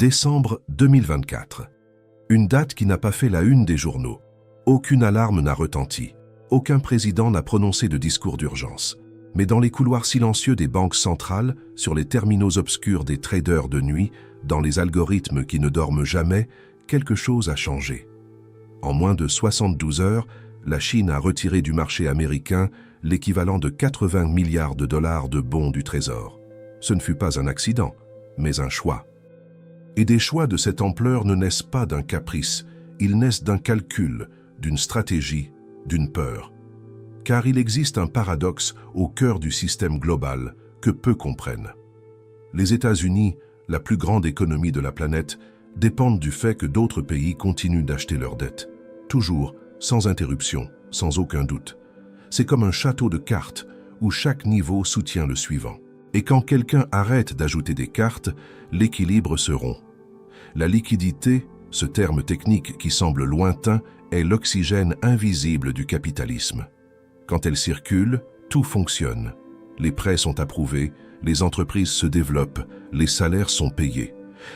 Décembre 2024. Une date qui n'a pas fait la une des journaux. Aucune alarme n'a retenti. Aucun président n'a prononcé de discours d'urgence. Mais dans les couloirs silencieux des banques centrales, sur les terminaux obscurs des traders de nuit, dans les algorithmes qui ne dorment jamais, quelque chose a changé. En moins de 72 heures, la Chine a retiré du marché américain l'équivalent de 80 milliards de dollars de bons du Trésor. Ce ne fut pas un accident, mais un choix. Et des choix de cette ampleur ne naissent pas d'un caprice, ils naissent d'un calcul, d'une stratégie, d'une peur. Car il existe un paradoxe au cœur du système global que peu comprennent. Les États-Unis, la plus grande économie de la planète, dépendent du fait que d'autres pays continuent d'acheter leurs dettes. Toujours, sans interruption, sans aucun doute. C'est comme un château de cartes où chaque niveau soutient le suivant. Et quand quelqu'un arrête d'ajouter des cartes, l'équilibre se rompt. La liquidité, ce terme technique qui semble lointain, est l'oxygène invisible du capitalisme. Quand elle circule, tout fonctionne. Les prêts sont approuvés, les entreprises se développent, les salaires sont payés.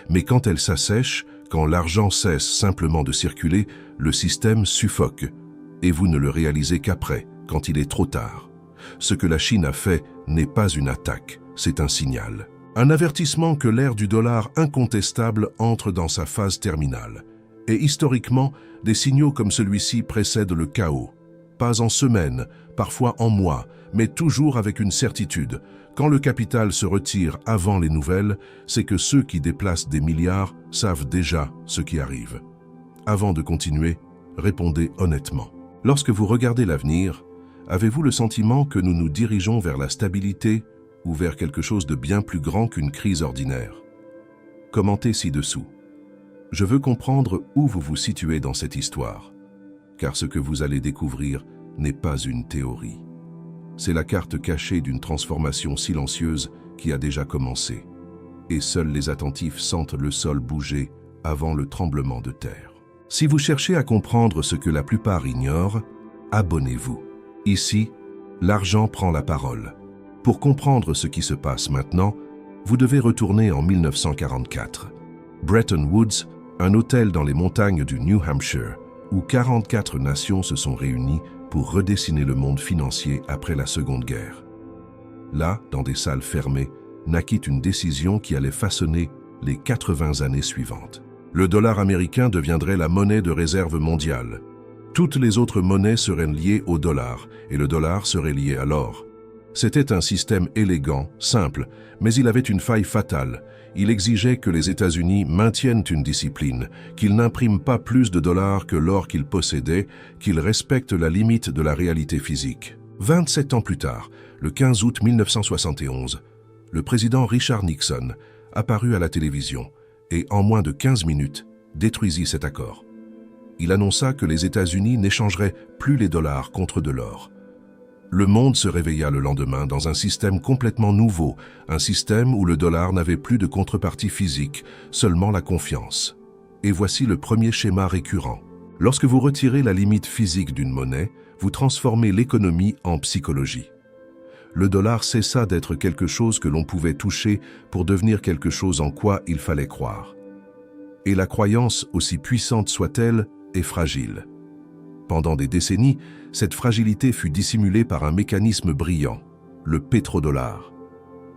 Mais quand elle s'assèche, quand l'argent cesse simplement de circuler, le système suffoque. Et vous ne le réalisez qu'après, quand il est trop tard. Ce que la Chine a fait n'est pas une attaque, c'est un signal. Un avertissement que l'ère du dollar incontestable entre dans sa phase terminale. Et historiquement, des signaux comme celui-ci précèdent le chaos. Pas en semaines, parfois en mois, mais toujours avec une certitude. Quand le capital se retire avant les nouvelles, c'est que ceux qui déplacent des milliards savent déjà ce qui arrive. Avant de continuer, répondez honnêtement. Lorsque vous regardez l'avenir, avez-vous le sentiment que nous nous dirigeons vers la stabilité ou vers quelque chose de bien plus grand qu'une crise ordinaire? Commentez ci-dessous. Je veux comprendre où vous vous situez dans cette histoire, car ce que vous allez découvrir n'est pas une théorie. C'est la carte cachée d'une transformation silencieuse qui a déjà commencé, et seuls les attentifs sentent le sol bouger avant le tremblement de terre. Si vous cherchez à comprendre ce que la plupart ignorent, abonnez-vous. Ici, l'argent prend la parole. Pour comprendre ce qui se passe maintenant, vous devez retourner en 1944. Bretton Woods, un hôtel dans les montagnes du New Hampshire, où 44 nations se sont réunies pour redessiner le monde financier après la Seconde Guerre. Là, dans des salles fermées, naquit une décision qui allait façonner les 80 années suivantes. Le dollar américain deviendrait la monnaie de réserve mondiale. Toutes les autres monnaies seraient liées au dollar, et le dollar serait lié à l'or. C'était un système élégant, simple, mais il avait une faille fatale. Il exigeait que les États-Unis maintiennent une discipline, qu'ils n'impriment pas plus de dollars que l'or qu'ils possédaient, qu'ils respectent la limite de la réalité physique. 27 ans plus tard, le 15 août 1971, le président Richard Nixon apparut à la télévision et, en moins de 15 minutes, détruisit cet accord. Il annonça que les États-Unis n'échangeraient plus les dollars contre de l'or. Le monde se réveilla le lendemain dans un système complètement nouveau, un système où le dollar n'avait plus de contrepartie physique, seulement la confiance. Et voici le premier schéma récurrent. Lorsque vous retirez la limite physique d'une monnaie, vous transformez l'économie en psychologie. Le dollar cessa d'être quelque chose que l'on pouvait toucher pour devenir quelque chose en quoi il fallait croire. Et la croyance, aussi puissante soit-elle, est fragile. Pendant des décennies, cette fragilité fut dissimulée par un mécanisme brillant, le pétrodollar.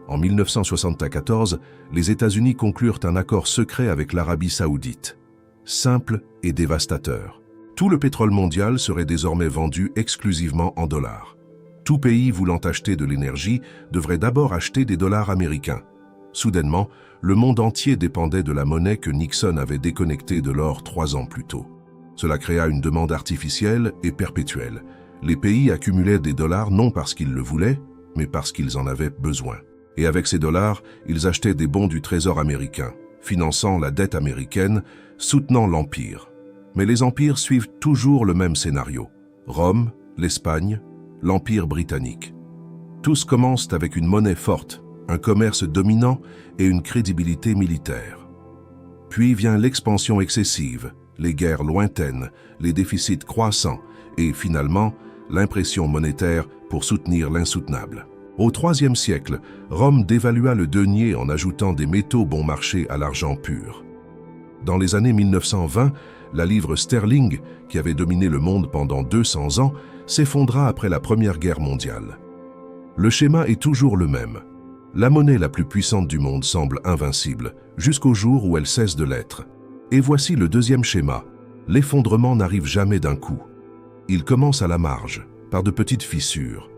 En 1974, les États-Unis conclurent un accord secret avec l'Arabie saoudite. Simple et dévastateur. Tout le pétrole mondial serait désormais vendu exclusivement en dollars. Tout pays voulant acheter de l'énergie devrait d'abord acheter des dollars américains. Soudainement, le monde entier dépendait de la monnaie que Nixon avait déconnectée de l'or 3 ans plus tôt. Cela créa une demande artificielle et perpétuelle. Les pays accumulaient des dollars non parce qu'ils le voulaient, mais parce qu'ils en avaient besoin. Et avec ces dollars, ils achetaient des bons du Trésor américain, finançant la dette américaine, soutenant l'Empire. Mais les empires suivent toujours le même scénario. Rome, l'Espagne, l'Empire britannique. Tous commencent avec une monnaie forte, un commerce dominant et une crédibilité militaire. Puis vient l'expansion excessive, les guerres lointaines, les déficits croissants et, finalement, l'impression monétaire pour soutenir l'insoutenable. Au IIIe siècle, Rome dévalua le denier en ajoutant des métaux bon marché à l'argent pur. Dans les années 1920, la livre sterling, qui avait dominé le monde pendant 200 ans, s'effondra après la Première Guerre mondiale. Le schéma est toujours le même. La monnaie la plus puissante du monde semble invincible, jusqu'au jour où elle cesse de l'être. Et voici le deuxième schéma. L'effondrement n'arrive jamais d'un coup. Il commence à la marge, par de petites fissures.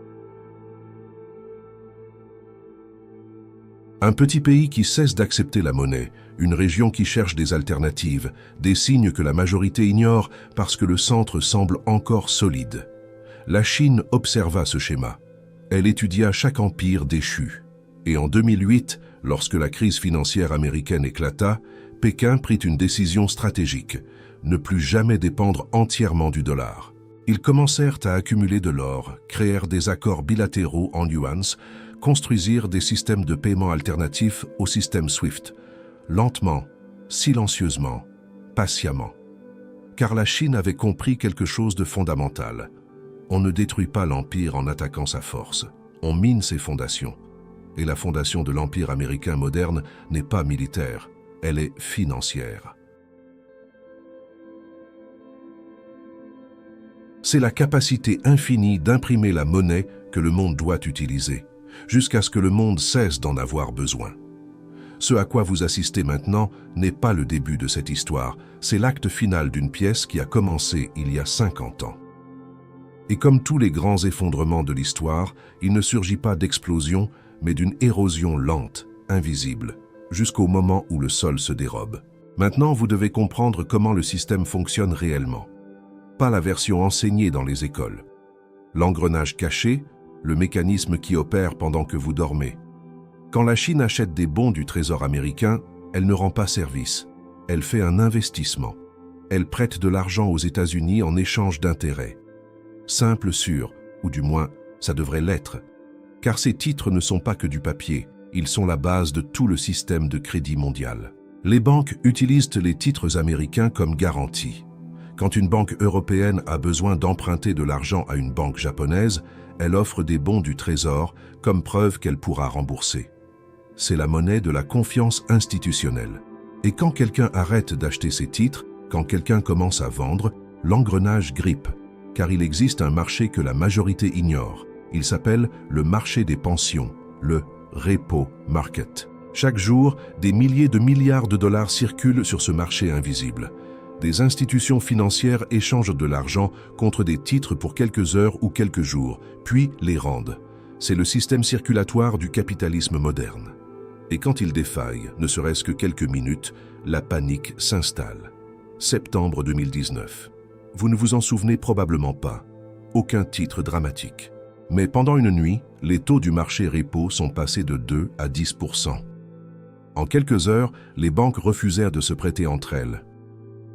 Un petit pays qui cesse d'accepter la monnaie, une région qui cherche des alternatives, des signes que la majorité ignore parce que le centre semble encore solide. La Chine observa ce schéma. Elle étudia chaque empire déchu. Et en 2008, lorsque la crise financière américaine éclata, Pékin prit une décision stratégique, ne plus jamais dépendre entièrement du dollar. Ils commencèrent à accumuler de l'or, créèrent des accords bilatéraux en yuans, construisirent des systèmes de paiement alternatifs au système SWIFT, lentement, silencieusement, patiemment. Car la Chine avait compris quelque chose de fondamental. On ne détruit pas l'empire en attaquant sa force, on mine ses fondations. Et la fondation de l'empire américain moderne n'est pas militaire, elle est financière. C'est la capacité infinie d'imprimer la monnaie que le monde doit utiliser, jusqu'à ce que le monde cesse d'en avoir besoin. Ce à quoi vous assistez maintenant n'est pas le début de cette histoire, c'est l'acte final d'une pièce qui a commencé il y a 50 ans. Et comme tous les grands effondrements de l'histoire, il ne surgit pas d'explosion, mais d'une érosion lente, invisible, jusqu'au moment où le sol se dérobe. Maintenant, vous devez comprendre comment le système fonctionne réellement. Pas la version enseignée dans les écoles. L'engrenage caché, le mécanisme qui opère pendant que vous dormez. Quand la Chine achète des bons du Trésor américain, elle ne rend pas service. Elle fait un investissement. Elle prête de l'argent aux États-Unis en échange d'intérêts. Simple, sûr, ou du moins, ça devrait l'être. Car ces titres ne sont pas que du papier, ils sont la base de tout le système de crédit mondial. Les banques utilisent les titres américains comme garantie. Quand une banque européenne a besoin d'emprunter de l'argent à une banque japonaise, elle offre des bons du Trésor comme preuve qu'elle pourra rembourser. C'est la monnaie de la confiance institutionnelle. Et quand quelqu'un arrête d'acheter ces titres, quand quelqu'un commence à vendre, l'engrenage grippe, car il existe un marché que la majorité ignore. Il s'appelle le marché des pensions, le repo market. Chaque jour, des milliers de milliards de dollars circulent sur ce marché invisible. Des institutions financières échangent de l'argent contre des titres pour quelques heures ou quelques jours, puis les rendent. C'est le système circulatoire du capitalisme moderne. Et quand il défaille, ne serait-ce que quelques minutes, la panique s'installe. Septembre 2019. Vous ne vous en souvenez probablement pas. Aucun titre dramatique. Mais pendant une nuit, les taux du marché repo sont passés de 2 à 10%. En quelques heures, les banques refusèrent de se prêter entre elles.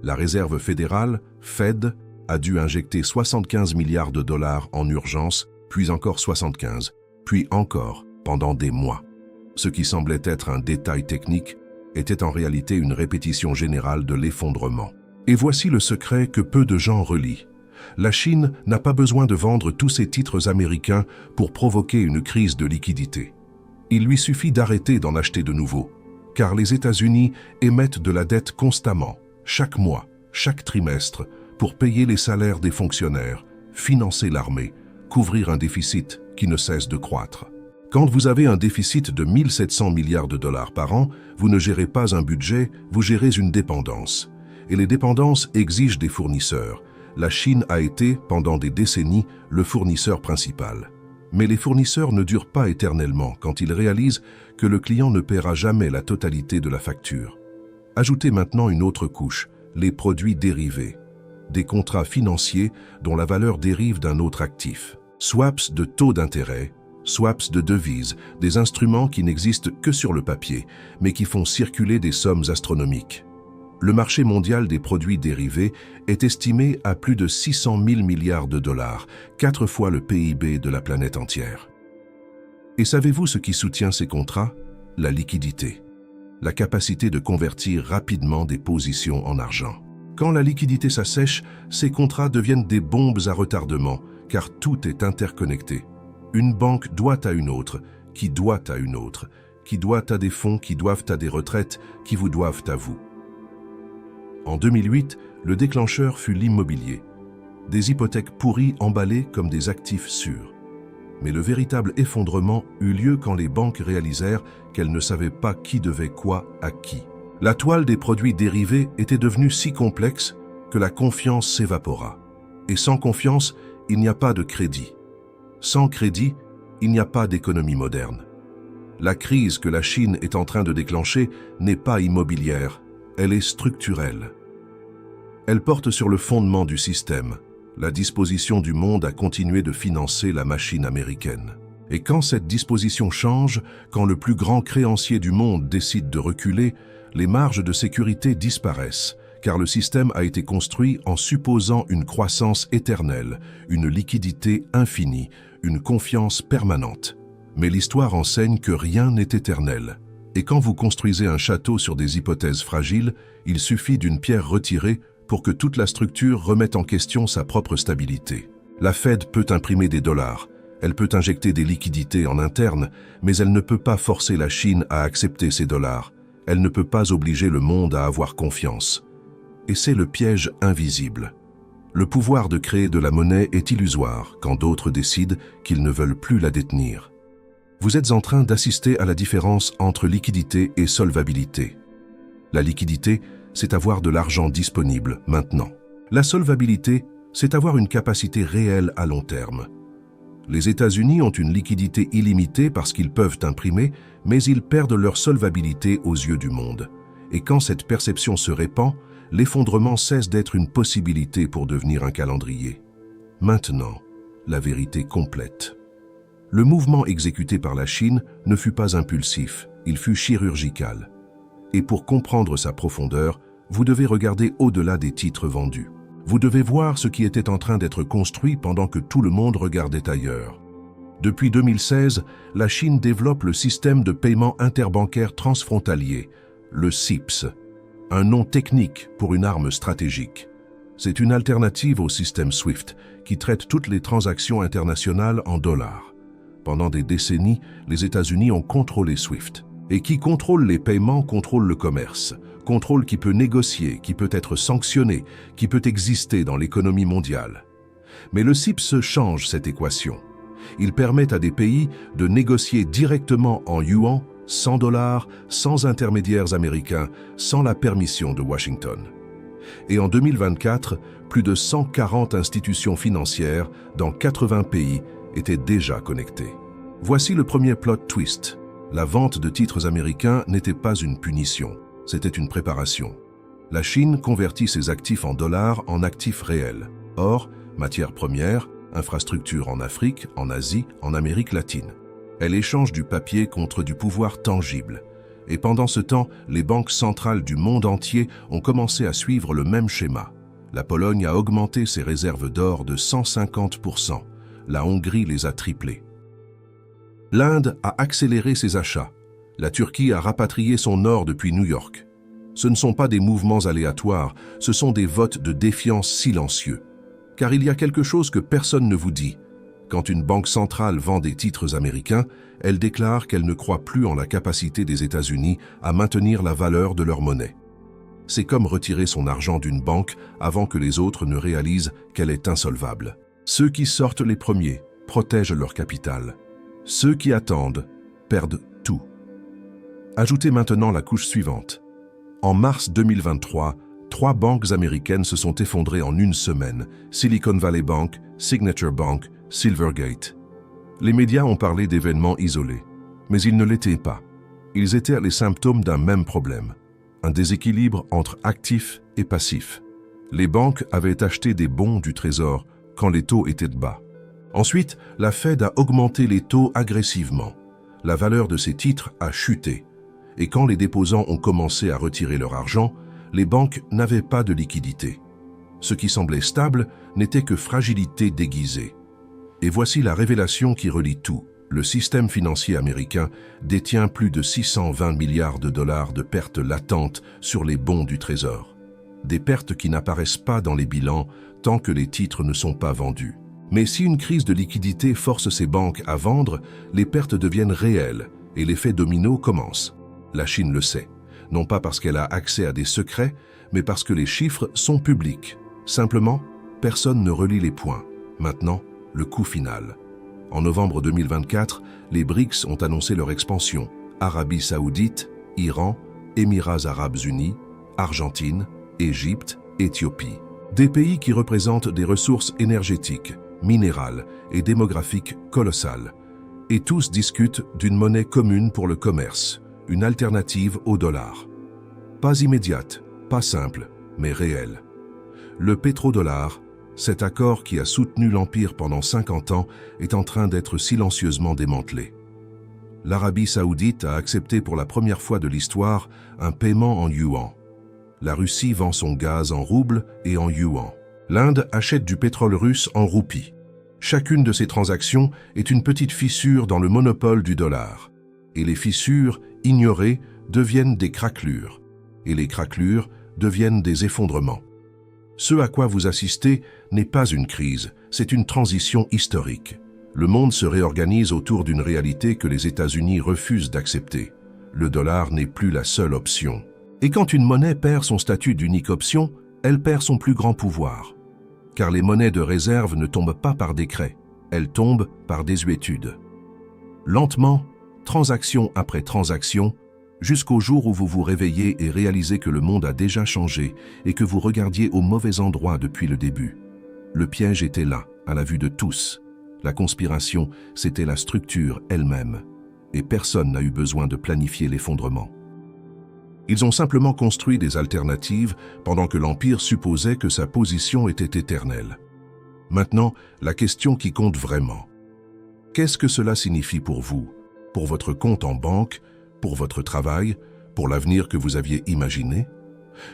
La Réserve fédérale, Fed, a dû injecter 75 milliards de dollars en urgence, puis encore 75, puis encore, pendant des mois. Ce qui semblait être un détail technique était en réalité une répétition générale de l'effondrement. Et voici le secret que peu de gens relient. La Chine n'a pas besoin de vendre tous ses titres américains pour provoquer une crise de liquidité. Il lui suffit d'arrêter d'en acheter de nouveaux, car les États-Unis émettent de la dette constamment, chaque mois, chaque trimestre, pour payer les salaires des fonctionnaires, financer l'armée, couvrir un déficit qui ne cesse de croître. Quand vous avez un déficit de 1 700 milliards de dollars par an, vous ne gérez pas un budget, vous gérez une dépendance. Et les dépendances exigent des fournisseurs. La Chine a été, pendant des décennies, le fournisseur principal. Mais les fournisseurs ne durent pas éternellement quand ils réalisent que le client ne paiera jamais la totalité de la facture. Ajoutez maintenant une autre couche, les produits dérivés. Des contrats financiers dont la valeur dérive d'un autre actif. Swaps de taux d'intérêt, swaps de devises, des instruments qui n'existent que sur le papier, mais qui font circuler des sommes astronomiques. Le marché mondial des produits dérivés est estimé à plus de 600 000 milliards de dollars, 4 fois le PIB de la planète entière. Et savez-vous ce qui soutient ces contrats? La liquidité. La capacité de convertir rapidement des positions en argent. Quand la liquidité s'assèche, ces contrats deviennent des bombes à retardement, car tout est interconnecté. Une banque doit à une autre, qui doit à une autre, qui doit à des fonds qui doivent à des retraites, qui vous doivent à vous. En 2008, le déclencheur fut l'immobilier. Des hypothèques pourries emballées comme des actifs sûrs. Mais le véritable effondrement eut lieu quand les banques réalisèrent qu'elles ne savaient pas qui devait quoi à qui. La toile des produits dérivés était devenue si complexe que la confiance s'évapora. Et sans confiance, il n'y a pas de crédit. Sans crédit, il n'y a pas d'économie moderne. La crise que la Chine est en train de déclencher n'est pas immobilière, elle est structurelle. Elle porte sur le fondement du système, la disposition du monde à continuer de financer la machine américaine. Et quand cette disposition change, quand le plus grand créancier du monde décide de reculer, les marges de sécurité disparaissent, car le système a été construit en supposant une croissance éternelle, une liquidité infinie, une confiance permanente. Mais l'histoire enseigne que rien n'est éternel. Et quand vous construisez un château sur des hypothèses fragiles, il suffit d'une pierre retirée pour que toute la structure remette en question sa propre stabilité. La Fed peut imprimer des dollars, elle peut injecter des liquidités en interne, mais elle ne peut pas forcer la Chine à accepter ces dollars. Elle ne peut pas obliger le monde à avoir confiance. Et c'est le piège invisible. Le pouvoir de créer de la monnaie est illusoire quand d'autres décident qu'ils ne veulent plus la détenir. Vous êtes en train d'assister à la différence entre liquidité et solvabilité. La liquidité, c'est avoir de l'argent disponible maintenant. La solvabilité, c'est avoir une capacité réelle à long terme. Les États-Unis ont une liquidité illimitée parce qu'ils peuvent imprimer, mais ils perdent leur solvabilité aux yeux du monde. Et quand cette perception se répand, l'effondrement cesse d'être une possibilité pour devenir un calendrier. Maintenant, la vérité complète. Le mouvement exécuté par la Chine ne fut pas impulsif, il fut chirurgical. Et pour comprendre sa profondeur, vous devez regarder au-delà des titres vendus. Vous devez voir ce qui était en train d'être construit pendant que tout le monde regardait ailleurs. Depuis 2016, la Chine développe le système de paiement interbancaire transfrontalier, le CIPS, un nom technique pour une arme stratégique. C'est une alternative au système SWIFT qui traite toutes les transactions internationales en dollars. Pendant des décennies, les États-Unis ont contrôlé SWIFT. Et qui contrôle les paiements contrôle le commerce, contrôle qui peut négocier, qui peut être sanctionné, qui peut exister dans l'économie mondiale. Mais le CIPS change cette équation. Il permet à des pays de négocier directement en yuan, sans dollars, sans intermédiaires américains, sans la permission de Washington. Et en 2024, plus de 140 institutions financières dans 80 pays étaient déjà connectées. Voici le premier plot twist. La vente de titres américains n'était pas une punition, c'était une préparation. La Chine convertit ses actifs en dollars en actifs réels. Or, matières premières, infrastructures en Afrique, en Asie, en Amérique latine. Elle échange du papier contre du pouvoir tangible. Et pendant ce temps, les banques centrales du monde entier ont commencé à suivre le même schéma. La Pologne a augmenté ses réserves d'or de 150%. La Hongrie les a triplées. L'Inde a accéléré ses achats. La Turquie a rapatrié son or depuis New York. Ce ne sont pas des mouvements aléatoires, ce sont des votes de défiance silencieux. Car il y a quelque chose que personne ne vous dit. Quand une banque centrale vend des titres américains, elle déclare qu'elle ne croit plus en la capacité des États-Unis à maintenir la valeur de leur monnaie. C'est comme retirer son argent d'une banque avant que les autres ne réalisent qu'elle est insolvable. Ceux qui sortent les premiers protègent leur capital. Ceux qui attendent perdent tout. Ajoutez maintenant la couche suivante. En mars 2023, 3 banques américaines se sont effondrées en une semaine. Silicon Valley Bank, Signature Bank, Silvergate. Les médias ont parlé d'événements isolés, mais ils ne l'étaient pas. Ils étaient les symptômes d'un même problème, un déséquilibre entre actifs et passifs. Les banques avaient acheté des bons du Trésor quand les taux étaient bas. Ensuite, la Fed a augmenté les taux agressivement. La valeur de ces titres a chuté. Et quand les déposants ont commencé à retirer leur argent, les banques n'avaient pas de liquidité. Ce qui semblait stable n'était que fragilité déguisée. Et voici la révélation qui relie tout. Le système financier américain détient plus de 620 milliards de dollars de pertes latentes sur les bons du Trésor. Des pertes qui n'apparaissent pas dans les bilans tant que les titres ne sont pas vendus. Mais si une crise de liquidité force ces banques à vendre, les pertes deviennent réelles et l'effet domino commence. La Chine le sait. non pas parce qu'elle a accès à des secrets, mais parce que les chiffres sont publics. Simplement, personne ne relie les points. Maintenant, le coup final. En novembre 2024, les BRICS ont annoncé leur expansion. Arabie Saoudite, Iran, Émirats Arabes Unis, Argentine, Égypte, Éthiopie. Des pays qui représentent des ressources énergétiques, minérales et démographiques colossales. Et tous discutent d'une monnaie commune pour le commerce, une alternative au dollar. Pas immédiate, pas simple, mais réelle. Le pétrodollar, cet accord qui a soutenu l'Empire pendant 50 ans, est en train d'être silencieusement démantelé. L'Arabie Saoudite a accepté pour la première fois de l'histoire un paiement en yuan. La Russie vend son gaz en roubles et en yuan. L'Inde achète du pétrole russe en roupies. Chacune de ces transactions est une petite fissure dans le monopole du dollar. Et les fissures, ignorées, deviennent des craquelures. Et les craquelures deviennent des effondrements. Ce à quoi vous assistez n'est pas une crise, c'est une transition historique. Le monde se réorganise autour d'une réalité que les États-Unis refusent d'accepter. Le dollar n'est plus la seule option. Et quand une monnaie perd son statut d'unique option, elle perd son plus grand pouvoir. Car les monnaies de réserve ne tombent pas par décret, elles tombent par désuétude. Lentement, transaction après transaction, jusqu'au jour où vous vous réveillez et réalisez que le monde a déjà changé et que vous regardiez au mauvais endroit depuis le début. Le piège était là, à la vue de tous. La conspiration, c'était la structure elle-même. Et personne n'a eu besoin de planifier l'effondrement. Ils ont simplement construit des alternatives pendant que l'Empire supposait que sa position était éternelle. Maintenant, la question qui compte vraiment. Qu'est-ce que cela signifie pour vous, pour votre compte en banque, pour votre travail, pour l'avenir que vous aviez imaginé?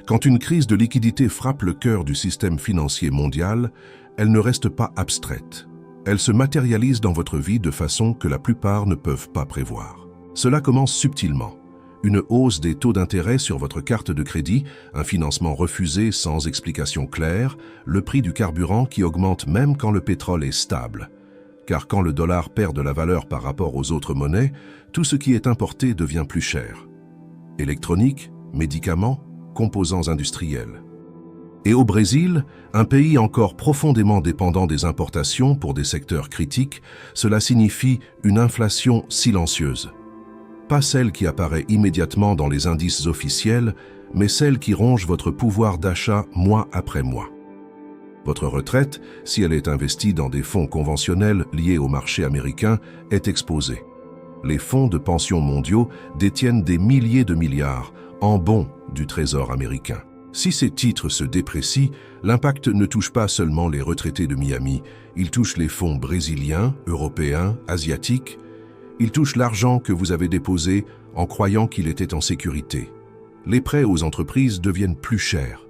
Quand une crise de liquidité frappe le cœur du système financier mondial, elle ne reste pas abstraite. Elle se matérialise dans votre vie de façon que la plupart ne peuvent pas prévoir. Cela commence subtilement. Une hausse des taux d'intérêt sur votre carte de crédit, un financement refusé sans explication claire, le prix du carburant qui augmente même quand le pétrole est stable. Car quand le dollar perd de la valeur par rapport aux autres monnaies, tout ce qui est importé devient plus cher. Électronique, médicaments, composants industriels. Et au Brésil, un pays encore profondément dépendant des importations pour des secteurs critiques, cela signifie une inflation silencieuse. Pas celle qui apparaît immédiatement dans les indices officiels, mais celle qui ronge votre pouvoir d'achat mois après mois. Votre retraite, si elle est investie dans des fonds conventionnels liés au marché américain, est exposée. Les fonds de pension mondiaux détiennent des milliers de milliards en bons du Trésor américain. Si ces titres se déprécient, l'impact ne touche pas seulement les retraités de Miami, il touche les fonds brésiliens, européens, asiatiques. Il touche l'argent que vous avez déposé en croyant qu'il était en sécurité. Les prêts aux entreprises deviennent plus chers.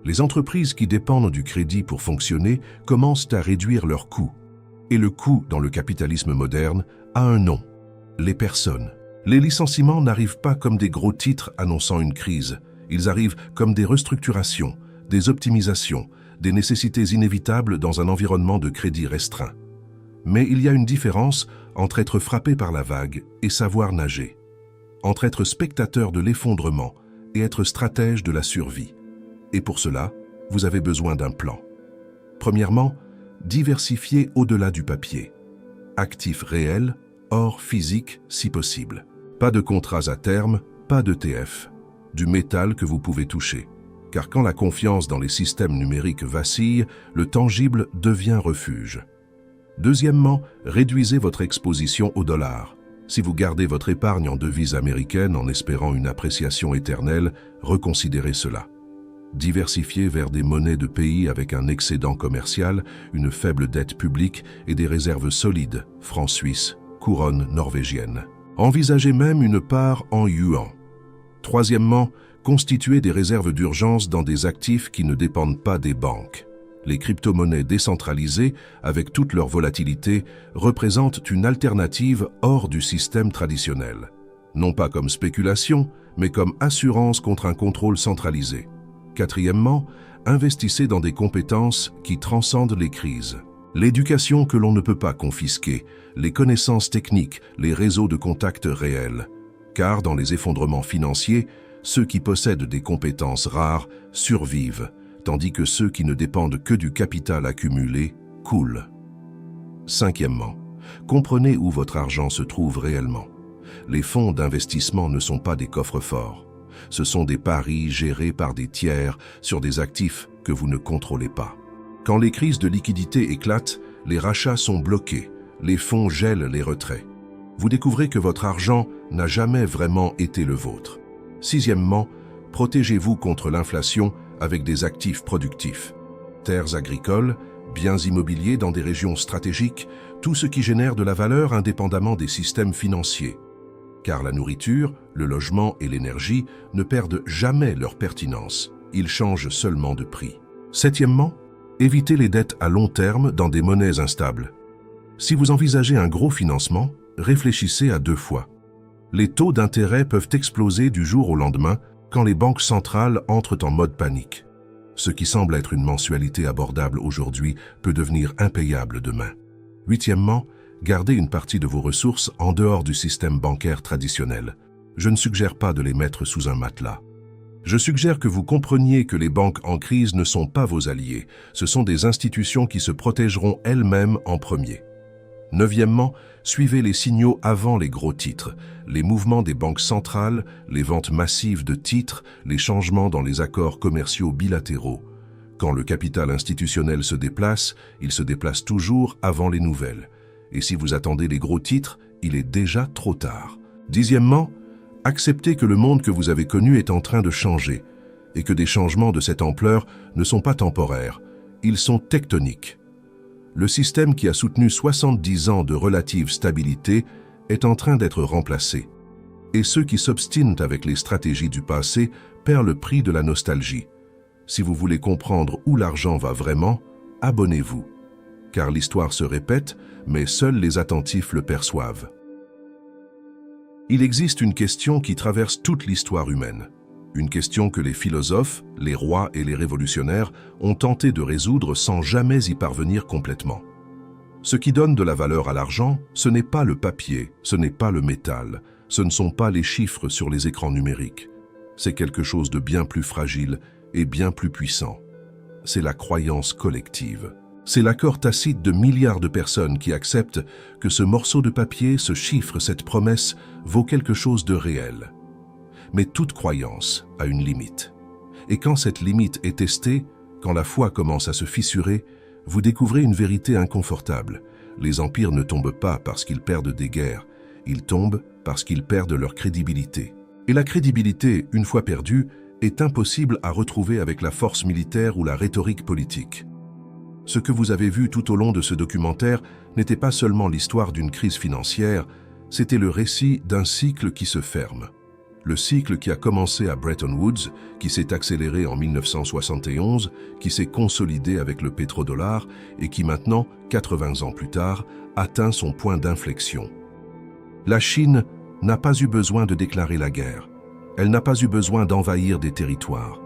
Les entreprises qui dépendent du crédit pour fonctionner commencent à réduire leurs coûts. Et le coût dans le capitalisme moderne a un nom, les personnes. Les licenciements n'arrivent pas comme des gros titres annonçant une crise. Ils arrivent comme des restructurations, des optimisations, des nécessités inévitables dans un environnement de crédit restreint. Mais il y a une différence entre être frappé par la vague et savoir nager, entre être spectateur de l'effondrement et être stratège de la survie. Et pour cela, vous avez besoin d'un plan. Premièrement, diversifier au-delà du papier. Actifs réels, or physique si possible. Pas de contrats à terme, pas d'ETF. Du métal que vous pouvez toucher. Car quand la confiance dans les systèmes numériques vacille, le tangible devient refuge. Deuxièmement, réduisez votre exposition au dollar. Si vous gardez votre épargne en devise américaine en espérant une appréciation éternelle, reconsidérez cela. Diversifiez vers des monnaies de pays avec un excédent commercial, une faible dette publique et des réserves solides, francs suisses, couronne norvégienne. Envisagez même une part en yuan. Troisièmement, constituez des réserves d'urgence dans des actifs qui ne dépendent pas des banques. Les crypto-monnaies décentralisées, avec toute leur volatilité, représentent une alternative hors du système traditionnel. Non pas comme spéculation, mais comme assurance contre un contrôle centralisé. Quatrièmement, investissez dans des compétences qui transcendent les crises. L'éducation que l'on ne peut pas confisquer, les connaissances techniques, les réseaux de contacts réels. Car dans les effondrements financiers, Ceux qui possèdent des compétences rares survivent, tandis que ceux qui ne dépendent que du capital accumulé coulent. Cinquièmement, comprenez où votre argent se trouve réellement. Les fonds d'investissement ne sont pas des coffres-forts. Ce sont des paris gérés par des tiers sur des actifs que vous ne contrôlez pas. Quand les crises de liquidité éclatent, les rachats sont bloqués, les fonds gèlent les retraits. Vous découvrez que votre argent n'a jamais vraiment été le vôtre. Sixièmement, protégez-vous contre l'inflation avec des actifs productifs. Terres agricoles, biens immobiliers dans des régions stratégiques, tout ce qui génère de la valeur indépendamment des systèmes financiers. Car la nourriture, le logement et l'énergie ne perdent jamais leur pertinence, ils changent seulement de prix. Septièmement, évitez les dettes à long terme dans des monnaies instables. Si vous envisagez un gros financement, réfléchissez à 2 fois. Les taux d'intérêt peuvent exploser du jour au lendemain quand les banques centrales entrent en mode panique. Ce qui semble être une mensualité abordable aujourd'hui peut devenir impayable demain. Huitièmement, gardez une partie de vos ressources en dehors du système bancaire traditionnel. Je ne suggère pas de les mettre sous un matelas. Je suggère que vous compreniez que les banques en crise ne sont pas vos alliés. Ce sont des institutions qui se protégeront elles-mêmes en premier. Neuvièmement, suivez les signaux avant les gros titres, les mouvements des banques centrales, les ventes massives de titres, les changements dans les accords commerciaux bilatéraux. Quand le capital institutionnel se déplace, il se déplace toujours avant les nouvelles. Et si vous attendez les gros titres, il est déjà trop tard. Dixièmement, acceptez que le monde que vous avez connu est en train de changer et que des changements de cette ampleur ne sont pas temporaires, ils sont tectoniques. Le système qui a soutenu 70 ans de relative stabilité est en train d'être remplacé. Et ceux qui s'obstinent avec les stratégies du passé perdent le prix de la nostalgie. Si vous voulez comprendre où l'argent va vraiment, abonnez-vous. Car l'histoire se répète, mais seuls les attentifs le perçoivent. Il existe une question qui traverse toute l'histoire humaine. Une question que les philosophes, les rois et les révolutionnaires ont tenté de résoudre sans jamais y parvenir complètement. Ce qui donne de la valeur à l'argent, ce n'est pas le papier, ce n'est pas le métal, ce ne sont pas les chiffres sur les écrans numériques. C'est quelque chose de bien plus fragile et bien plus puissant. C'est la croyance collective. C'est l'accord tacite de milliards de personnes qui acceptent que ce morceau de papier, ce chiffre, cette promesse vaut quelque chose de réel. Mais toute croyance a une limite. Et quand cette limite est testée, quand la foi commence à se fissurer, vous découvrez une vérité inconfortable. Les empires ne tombent pas parce qu'ils perdent des guerres, ils tombent parce qu'ils perdent leur crédibilité. Et la crédibilité, une fois perdue, est impossible à retrouver avec la force militaire ou la rhétorique politique. Ce que vous avez vu tout au long de ce documentaire n'était pas seulement l'histoire d'une crise financière, c'était le récit d'un cycle qui se ferme. Le cycle qui a commencé à Bretton Woods, qui s'est accéléré en 1971, qui s'est consolidé avec le pétrodollar et qui maintenant, 80 ans plus tard, atteint son point d'inflexion. La Chine n'a pas eu besoin de déclarer la guerre. Elle n'a pas eu besoin d'envahir des territoires.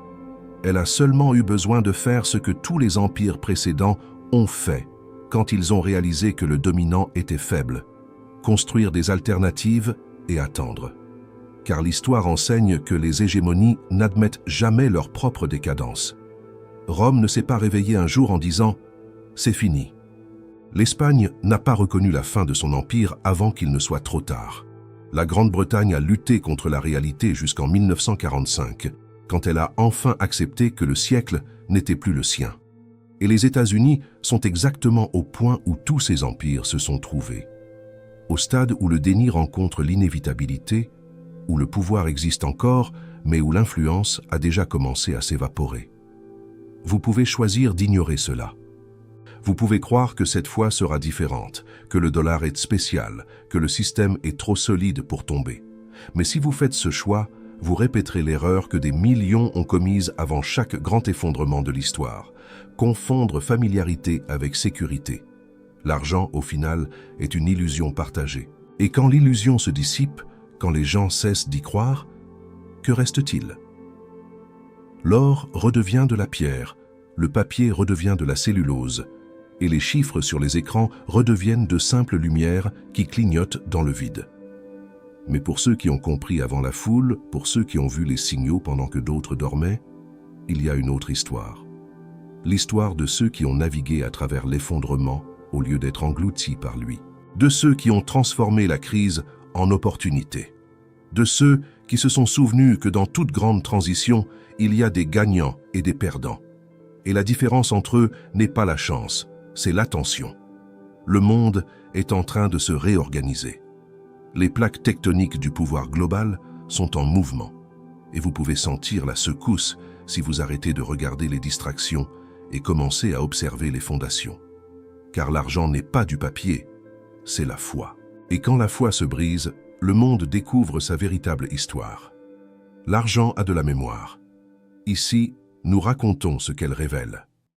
Elle a seulement eu besoin de faire ce que tous les empires précédents ont fait quand ils ont réalisé que le dominant était faible, construire des alternatives et attendre. Car l'histoire enseigne que les hégémonies n'admettent jamais leur propre décadence. Rome ne s'est pas réveillée un jour en disant « c'est fini ». L'Espagne n'a pas reconnu la fin de son empire avant qu'il ne soit trop tard. La Grande-Bretagne a lutté contre la réalité jusqu'en 1945, quand elle a enfin accepté que le siècle n'était plus le sien. Et les États-Unis sont exactement au point où tous ces empires se sont trouvés. Au stade où le déni rencontre l'inévitabilité, où le pouvoir existe encore, mais où l'influence a déjà commencé à s'évaporer. Vous pouvez choisir d'ignorer cela. Vous pouvez croire que cette fois sera différente, que le dollar est spécial, que le système est trop solide pour tomber. Mais si vous faites ce choix, vous répéterez l'erreur que des millions ont commise avant chaque grand effondrement de l'histoire. Confondre familiarité avec sécurité. L'argent, au final, est une illusion partagée. Et quand l'illusion se dissipe, quand les gens cessent d'y croire, que reste-t-il? L'or redevient de la pierre, le papier redevient de la cellulose, et les chiffres sur les écrans redeviennent de simples lumières qui clignotent dans le vide. Mais pour ceux qui ont compris avant la foule, pour ceux qui ont vu les signaux pendant que d'autres dormaient, il y a une autre histoire. L'histoire de ceux qui ont navigué à travers l'effondrement au lieu d'être engloutis par lui. De ceux qui ont transformé la crise en opportunité. De ceux qui se sont souvenus que dans toute grande transition, il y a des gagnants et des perdants. Et la différence entre eux n'est pas la chance, c'est l'attention. Le monde est en train de se réorganiser. Les plaques tectoniques du pouvoir global sont en mouvement. Et vous pouvez sentir la secousse si vous arrêtez de regarder les distractions et commencez à observer les fondations. Car l'argent n'est pas du papier, c'est la foi. Et quand la foi se brise, le monde découvre sa véritable histoire. L'argent a de la mémoire. Ici, nous racontons ce qu'elle révèle.